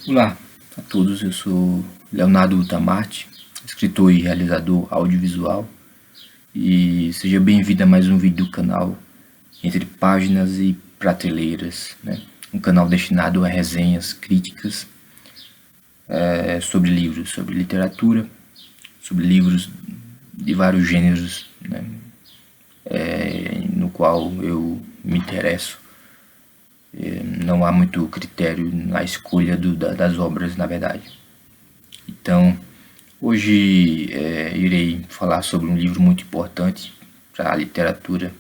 Olá a todos, eu sou Leonardo Tamarte, escritor e realizador audiovisual, e seja bem-vindo a mais um vídeo do canal Entre Páginas e Prateleiras, né? Um canal destinado a resenhas, críticas sobre livros, sobre literatura, sobre livros de vários gêneros, né? No qual eu me interesso. Não há muito critério na escolha das obras, na verdade. Então, hoje irei falar sobre um livro muito importante para a literatura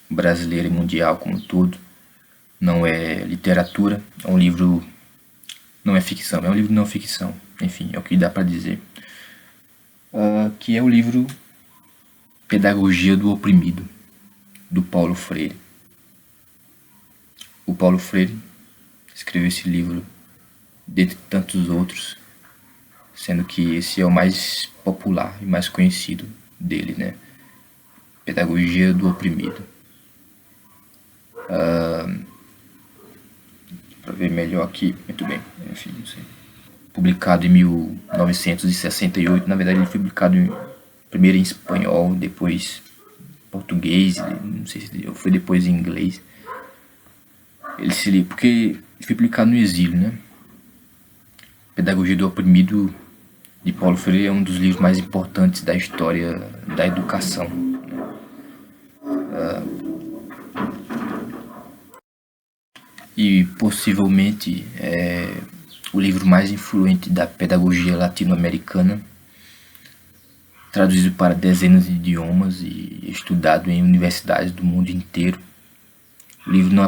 brasileira e mundial como um todo. Não é literatura, é um livro, não é ficção, é um livro não ficção, enfim, é o que dá para dizer. Que é o livro Pedagogia do Oprimido, do Paulo Freire. O Paulo Freire escreveu esse livro dentre tantos outros, sendo que esse é o mais popular e mais conhecido dele, né? Pedagogia do Oprimido. Para ver melhor aqui, muito bem, enfim, não sei. Publicado em 1968, na verdade ele foi publicado primeiro em espanhol, depois em português, não sei se foi depois em inglês. Porque ele foi publicado no exílio, né? Pedagogia do Oprimido, de Paulo Freire, é um dos livros mais importantes da história da educação. E possivelmente o livro mais influente da pedagogia latino-americana, traduzido para dezenas de idiomas e estudado em universidades do mundo inteiro. O livro não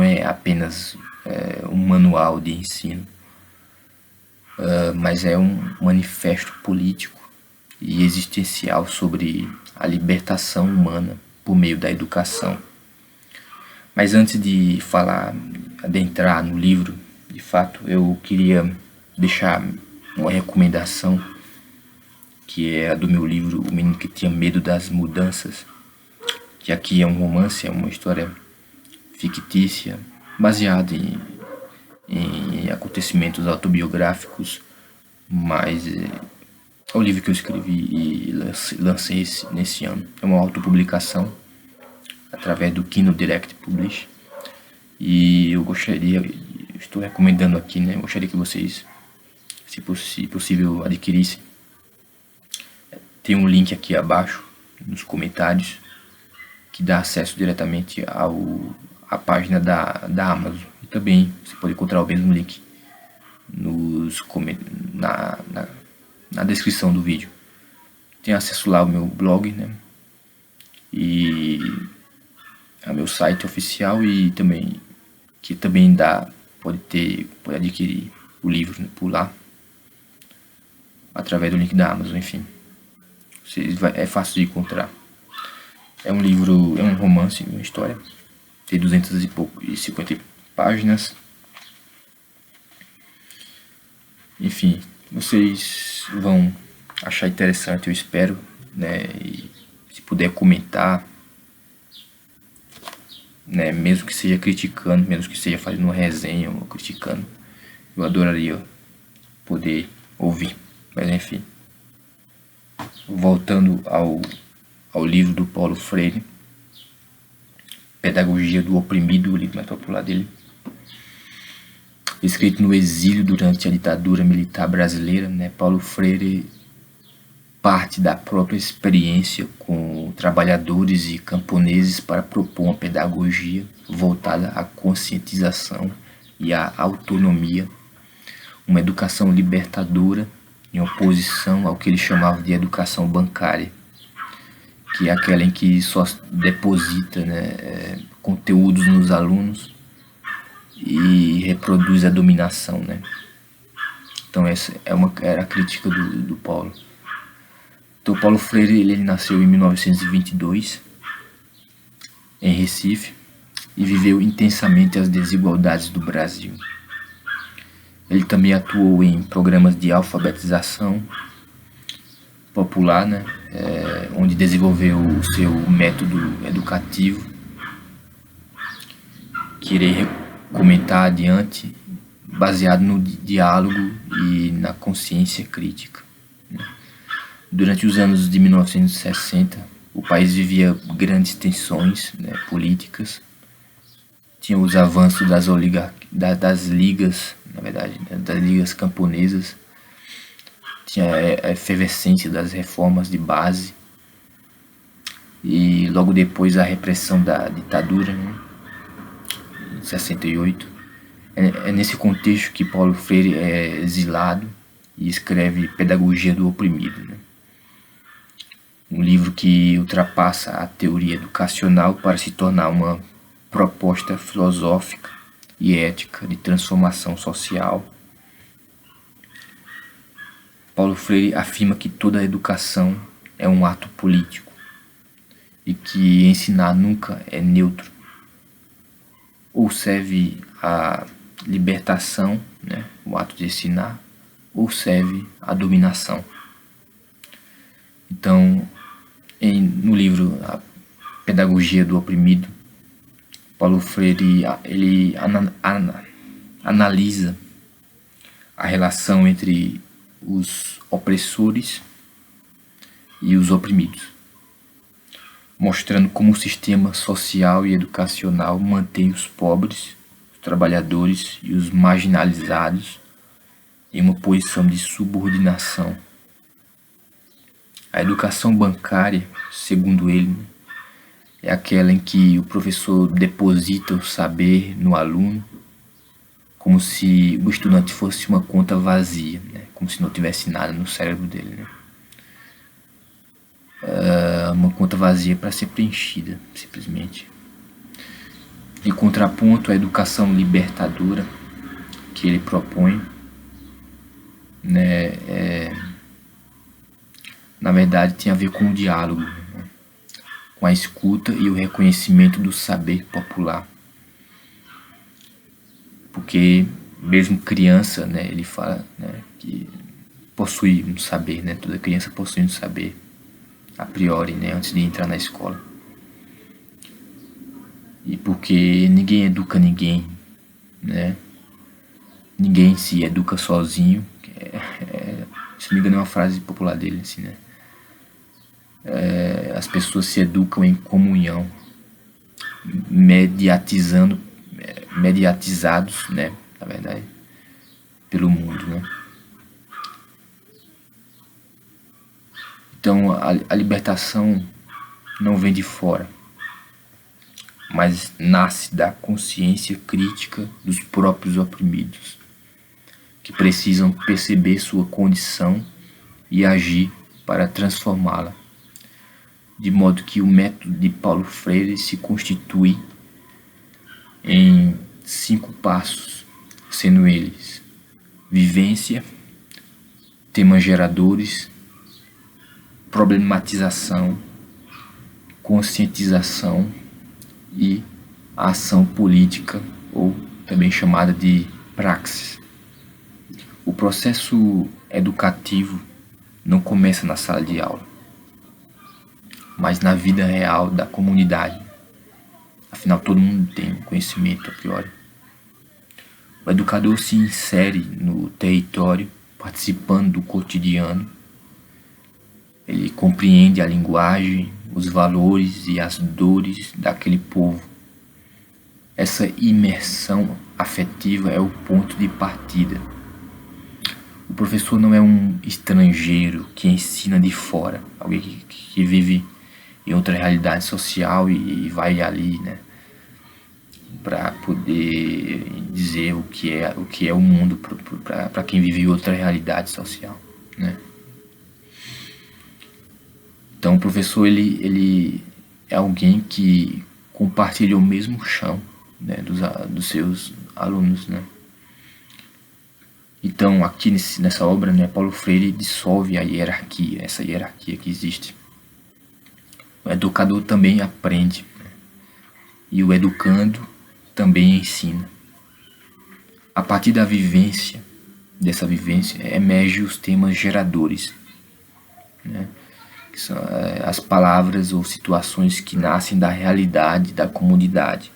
é apenas um manual de ensino, mas é um manifesto político e existencial sobre a libertação humana por meio da educação. Mas antes de adentrar no livro, de fato, eu queria deixar uma recomendação, que é a do meu livro O Menino que Tinha Medo das Mudanças, que aqui é um romance, é uma história fictícia, baseada em acontecimentos autobiográficos, mas é o livro que eu escrevi e lancei nesse ano. É uma autopublicação através do Kino Direct Publish, e estou recomendando aqui, né? Gostaria que vocês, se possível, adquirissem. Tem um link aqui abaixo nos comentários que dá acesso diretamente à página da Amazon, e também você pode encontrar o mesmo link na descrição do vídeo. Tem acesso lá ao meu blog, né? E ao meu site oficial, e também pode adquirir o livro, né, por lá, através do link da Amazon, enfim. É fácil de encontrar. É um livro, é um romance, uma história. Tem 250 páginas. Enfim, vocês vão achar interessante, eu espero, né? E se puder comentar, né? Mesmo que seja criticando, mesmo que seja fazendo uma resenha ou criticando, eu adoraria poder ouvir. Mas enfim, voltando ao livro do Paulo Freire, Pedagogia do Oprimido, o livro mais popular dele, escrito no exílio durante a ditadura militar brasileira, né? Paulo Freire parte da própria experiência com trabalhadores e camponeses para propor uma pedagogia voltada à conscientização e à autonomia, uma educação libertadora em oposição ao que ele chamava de educação bancária, que é aquela em que só deposita, né, conteúdos nos alunos e reproduz a dominação, né? Então essa era a crítica do Paulo. Então Paulo Freire ele nasceu em 1922 em Recife e viveu intensamente as desigualdades do Brasil. Ele também atuou em programas de alfabetização popular, né? Onde desenvolveu o seu método educativo, que irei comentar adiante, baseado no diálogo e na consciência crítica. Durante os anos de 1960, o país vivia grandes tensões, políticas. Tinha os avanços das ligas, na verdade, das ligas camponesas. Tinha a efervescência das reformas de base. E logo depois a repressão da ditadura, em 68. É nesse contexto que Paulo Freire é exilado e escreve Pedagogia do Oprimido. Um livro que ultrapassa a teoria educacional para se tornar uma proposta filosófica e ética de transformação social. Paulo Freire afirma que toda educação é um ato político e que ensinar nunca é neutro. Ou serve à libertação, o ato de ensinar, ou serve à dominação. Então, no livro A Pedagogia do Oprimido, Paulo Freire ele analisa a relação entre os opressores e os oprimidos, mostrando como o sistema social e educacional mantém os pobres, os trabalhadores e os marginalizados em uma posição de subordinação. A educação bancária, segundo ele, é aquela em que o professor deposita o saber no aluno, como se o estudante fosse uma conta vazia, como se não tivesse nada no cérebro dele. Uma conta vazia para ser preenchida, simplesmente. Em contraponto à educação libertadora que ele propõe, na verdade tem a ver com o diálogo, com a escuta e o reconhecimento do saber popular. Porque mesmo criança, ele fala, que possui um saber, toda criança possui um saber a priori, antes de entrar na escola. E porque ninguém educa ninguém, ninguém se educa sozinho. Se não me engano é uma frase popular dele, assim, as pessoas se educam em comunhão, mediatizados, na verdade, pelo mundo, Então a libertação não vem de fora, mas nasce da consciência crítica dos próprios oprimidos, que precisam perceber sua condição e agir para transformá-la, de modo que o método de Paulo Freire se constitui em 5 passos, sendo eles: vivência, temas geradores, problematização, conscientização e a ação política, ou também chamada de praxis. O processo educativo não começa na sala de aula, mas na vida real da comunidade. Afinal, todo mundo tem conhecimento a priori. O educador se insere no território, participando do cotidiano. Ele compreende a linguagem, os valores e as dores daquele povo. Essa imersão afetiva é o ponto de partida. O professor não é um estrangeiro que ensina de fora, alguém que vive em outra realidade social e vai ali, para poder dizer o que é o mundo para quem vive em outra realidade social, Então o professor ele é alguém que compartilha o mesmo chão, dos seus alunos, Então aqui nessa obra, Paulo Freire dissolve a hierarquia, essa hierarquia que existe. O educador também aprende, e o educando também ensina. A partir dessa vivência, emergem os temas geradores, que são as palavras ou situações que nascem da realidade da comunidade.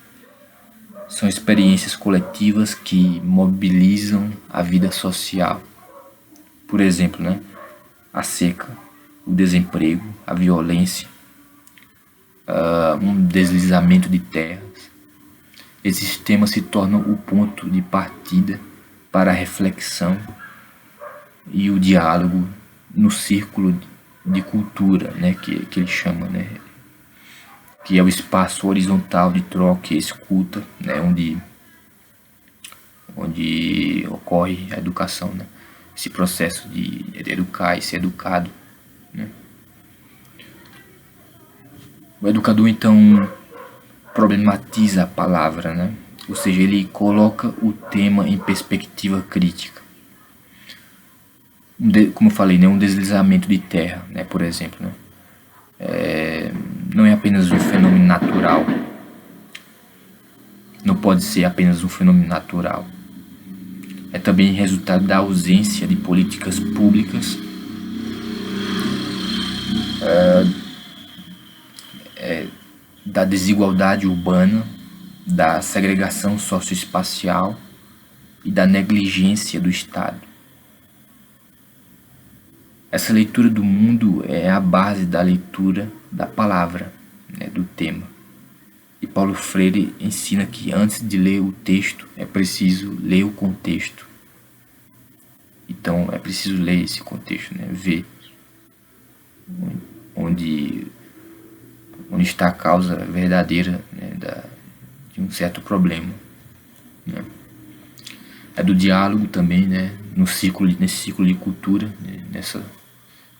São experiências coletivas que mobilizam a vida social. Por exemplo, né, a seca, o desemprego, a violência, um deslizamento de terras. Esses temas se tornam o ponto de partida para a reflexão e o diálogo no círculo de cultura, né, que ele chama, né, que é o espaço horizontal de troca e escuta, né, onde ocorre a educação, né, esse processo de educar e ser educado, né. O educador, então, problematiza a palavra, né, ou seja, ele coloca o tema em perspectiva crítica. Como eu falei, né, um deslizamento de terra, né, por exemplo, né, não é apenas um fenômeno natural, não pode ser apenas um fenômeno natural. É também resultado da ausência de políticas públicas da desigualdade urbana, da segregação socioespacial e da negligência do Estado. Essa leitura do mundo é a base da leitura da palavra, né, do tema. E Paulo Freire ensina que antes de ler o texto é preciso ler o contexto. Então é preciso ler esse contexto, né, ver onde está a causa verdadeira, né, de um certo problema, né. É do diálogo também, né, nesse ciclo de cultura, né,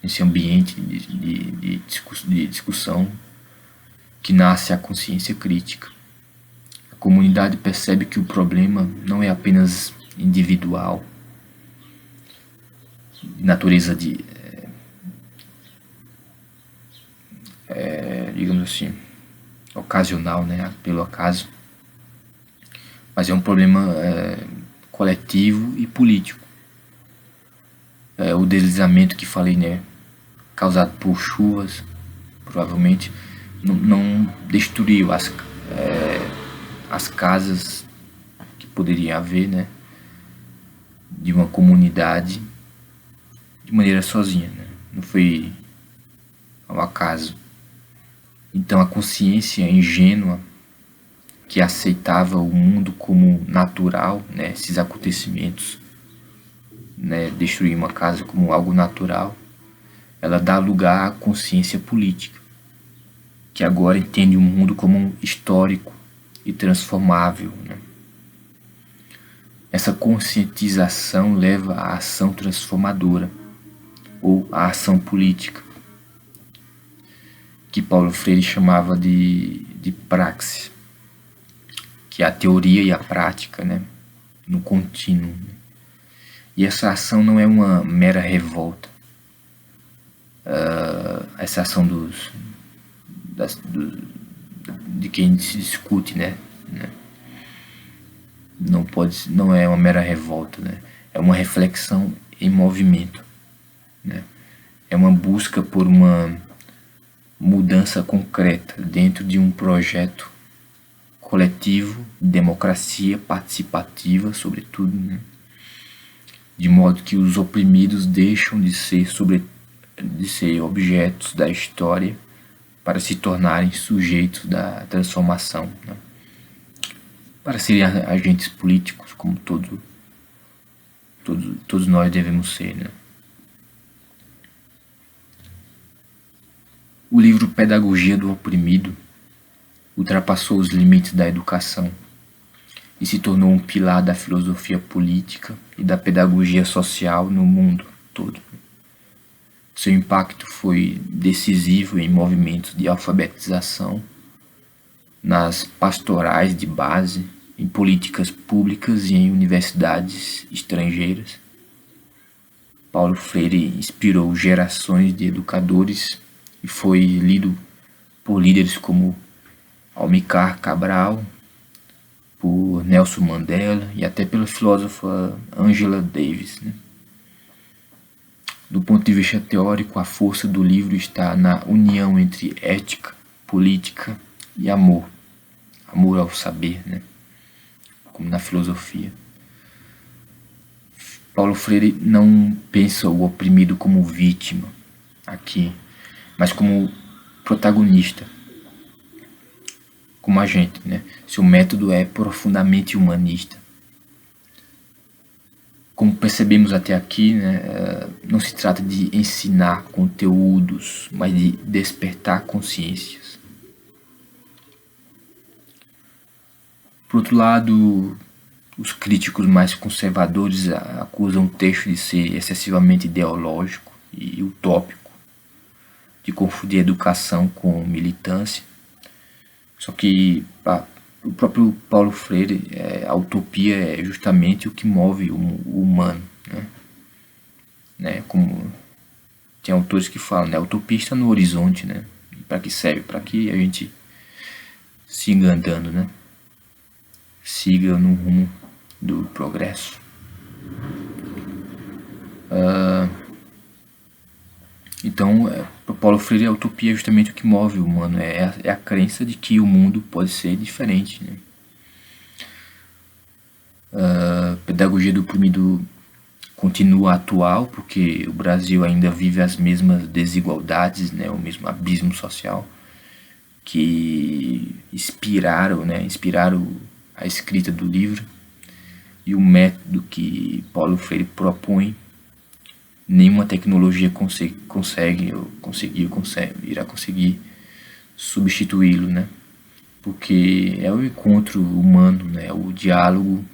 nesse ambiente de discussão que nasce a consciência crítica. A comunidade percebe que o problema não é apenas individual, de natureza digamos assim, ocasional, né, pelo acaso, mas é um problema coletivo e político. O deslizamento que falei, né, causado por chuvas, provavelmente não destruiu as casas que poderia haver, né, de uma comunidade de maneira sozinha, né? Não foi ao acaso. Então a consciência ingênua que aceitava o mundo como natural, né, esses acontecimentos, né, destruir uma casa como algo natural, ela dá lugar à consciência política, que agora entende o mundo como histórico e transformável, né? Essa conscientização leva à ação transformadora, ou à ação política, que Paulo Freire chamava de praxis, que é a teoria e a prática, né, no contínuo. E essa ação não é uma mera revolta. Essa ação de quem se discute, né? Não é uma mera revolta, né? É uma reflexão em movimento, né? É uma busca por uma mudança concreta dentro de um projeto coletivo, democracia participativa, sobretudo, né? De modo que os oprimidos deixam de ser objetos da história para se tornarem sujeitos da transformação, né? Para serem agentes políticos, como todos nós devemos ser, né? O livro Pedagogia do Oprimido ultrapassou os limites da educação e se tornou um pilar da filosofia política e da pedagogia social no mundo todo. Seu impacto foi decisivo em movimentos de alfabetização, nas pastorais de base, em políticas públicas e em universidades estrangeiras. Paulo Freire inspirou gerações de educadores e foi lido por líderes como Amilcar Cabral, por Nelson Mandela e até pela filósofa Angela Davis, né? Do ponto de vista teórico, a força do livro está na união entre ética, política e amor. Amor ao saber, né? como na filosofia. Paulo Freire não pensa o oprimido como vítima aqui, mas como protagonista, como agente, né? Seu método é profundamente humanista. Como percebemos até aqui, né, não se trata de ensinar conteúdos, mas de despertar consciências. Por outro lado, os críticos mais conservadores acusam o texto de ser excessivamente ideológico e utópico, de confundir educação com militância. Só que o próprio Paulo Freire, a utopia é justamente o que move o humano, né? Como tem autores que falam, né? A utopia está no horizonte, né? Para que serve? Para que a gente siga andando, né? Siga no rumo do progresso. Então, para Paulo Freire, a utopia é justamente o que move o humano, é a crença de que o mundo pode ser diferente, né? A pedagogia do oprimido continua atual, porque o Brasil ainda vive as mesmas desigualdades, né? O mesmo abismo social que inspiraram a escrita do livro, e o método que Paulo Freire propõe, nenhuma tecnologia irá conseguir substituí-lo, né? Porque é o encontro humano, né? O diálogo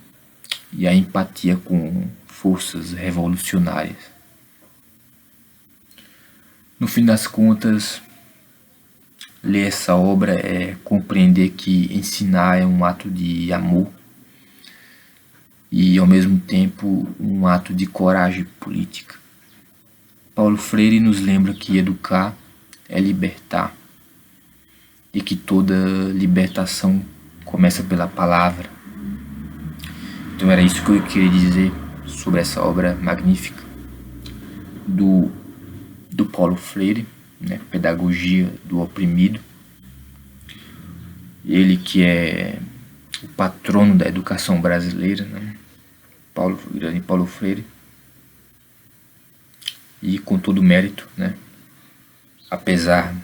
e a empatia com forças revolucionárias. No fim das contas, ler essa obra é compreender que ensinar é um ato de amor e, ao mesmo tempo, um ato de coragem política. Paulo Freire nos lembra que educar é libertar e que toda libertação começa pela palavra. Então era isso que eu queria dizer sobre essa obra magnífica do Paulo Freire, né? Pedagogia do Oprimido. Ele que é o patrono da educação brasileira, né? Paulo Freire. E com todo mérito, né? Apesar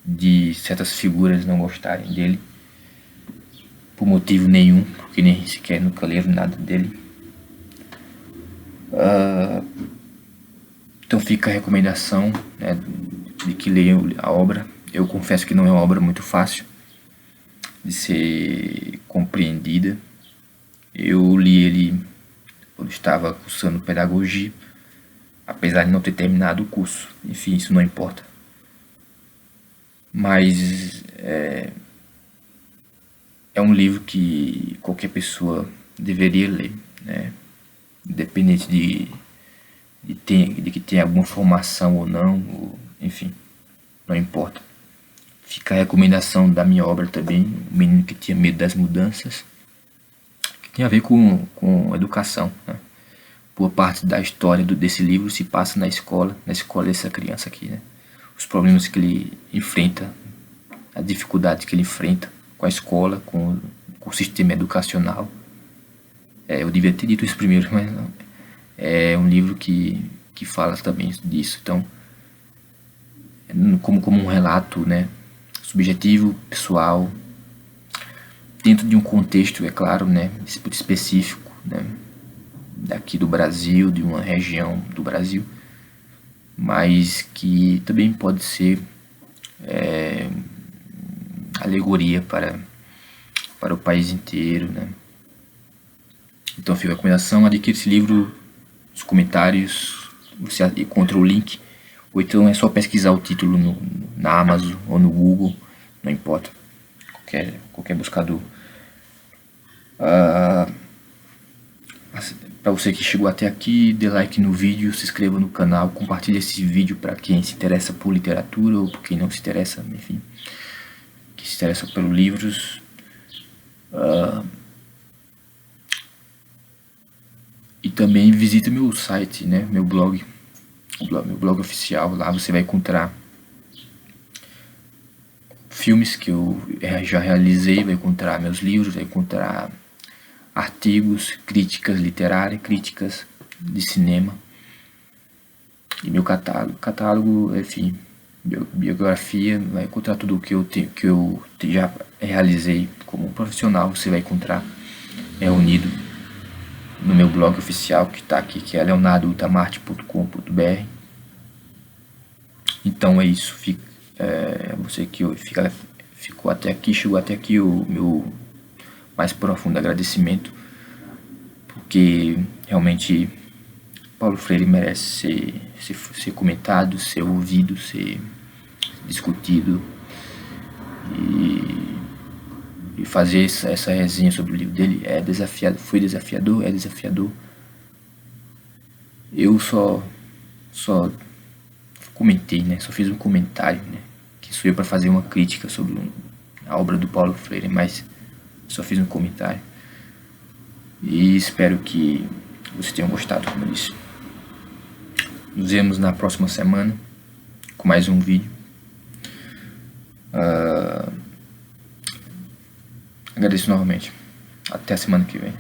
de certas figuras não gostarem dele, por motivo nenhum, porque nem sequer nunca leram nada dele. Então fica a recomendação, né, de que leiam a obra. Eu confesso que não é uma obra muito fácil de ser compreendida. Eu li ele quando estava cursando pedagogia, apesar de não ter terminado o curso. Enfim, isso não importa. Mas é um livro que qualquer pessoa deveria ler, né? Independente de que tenha alguma formação ou não, enfim, não importa. Fica a recomendação da minha obra também, O Menino que Tinha Medo das Mudanças, que tem a ver com educação, né? Boa parte da história desse livro se passa na escola dessa criança aqui, né? Os problemas que ele enfrenta, a dificuldade que ele enfrenta com a escola, com o sistema educacional. Eu devia ter dito isso primeiro, mas não. É um livro que fala também disso. Então, como um relato, né, subjetivo, pessoal, dentro de um contexto, é claro, né, específico, né, daqui do Brasil, de uma região do Brasil, mas que também pode ser alegoria para o país inteiro, né? Então fica a recomendação, adquire esse livro, nos comentários, você encontra o link, ou então é só pesquisar o título na Amazon ou no Google, não importa, qualquer buscador. Para você que chegou até aqui, dê like no vídeo, se inscreva no canal, compartilhe esse vídeo para quem se interessa por literatura ou por quem não se interessa, enfim, que se interessa pelos livros. E também visita meu site, né, meu blog oficial. Lá você vai encontrar filmes que eu já realizei, vai encontrar meus livros, vai encontrar artigos, críticas literárias, críticas de cinema e meu catálogo, enfim, biografia, vai encontrar tudo que eu já realizei como profissional. Você vai encontrar reunido no meu blog oficial que está aqui, que é leonardoutamarte.com.br. Então é isso. Você que ficou até aqui, chegou até aqui, o meu mais profundo agradecimento, porque realmente Paulo Freire merece ser comentado, ser ouvido, ser discutido, e fazer essa resenha sobre o livro dele foi desafiador, é desafiador. Eu só comentei, né? Só fiz um comentário, né? Que sou eu para fazer uma crítica sobre a obra do Paulo Freire, mas só fiz um comentário. E espero que vocês tenham gostado, como eu disse. Nos vemos na próxima semana com mais um vídeo. Agradeço novamente. Até a semana que vem.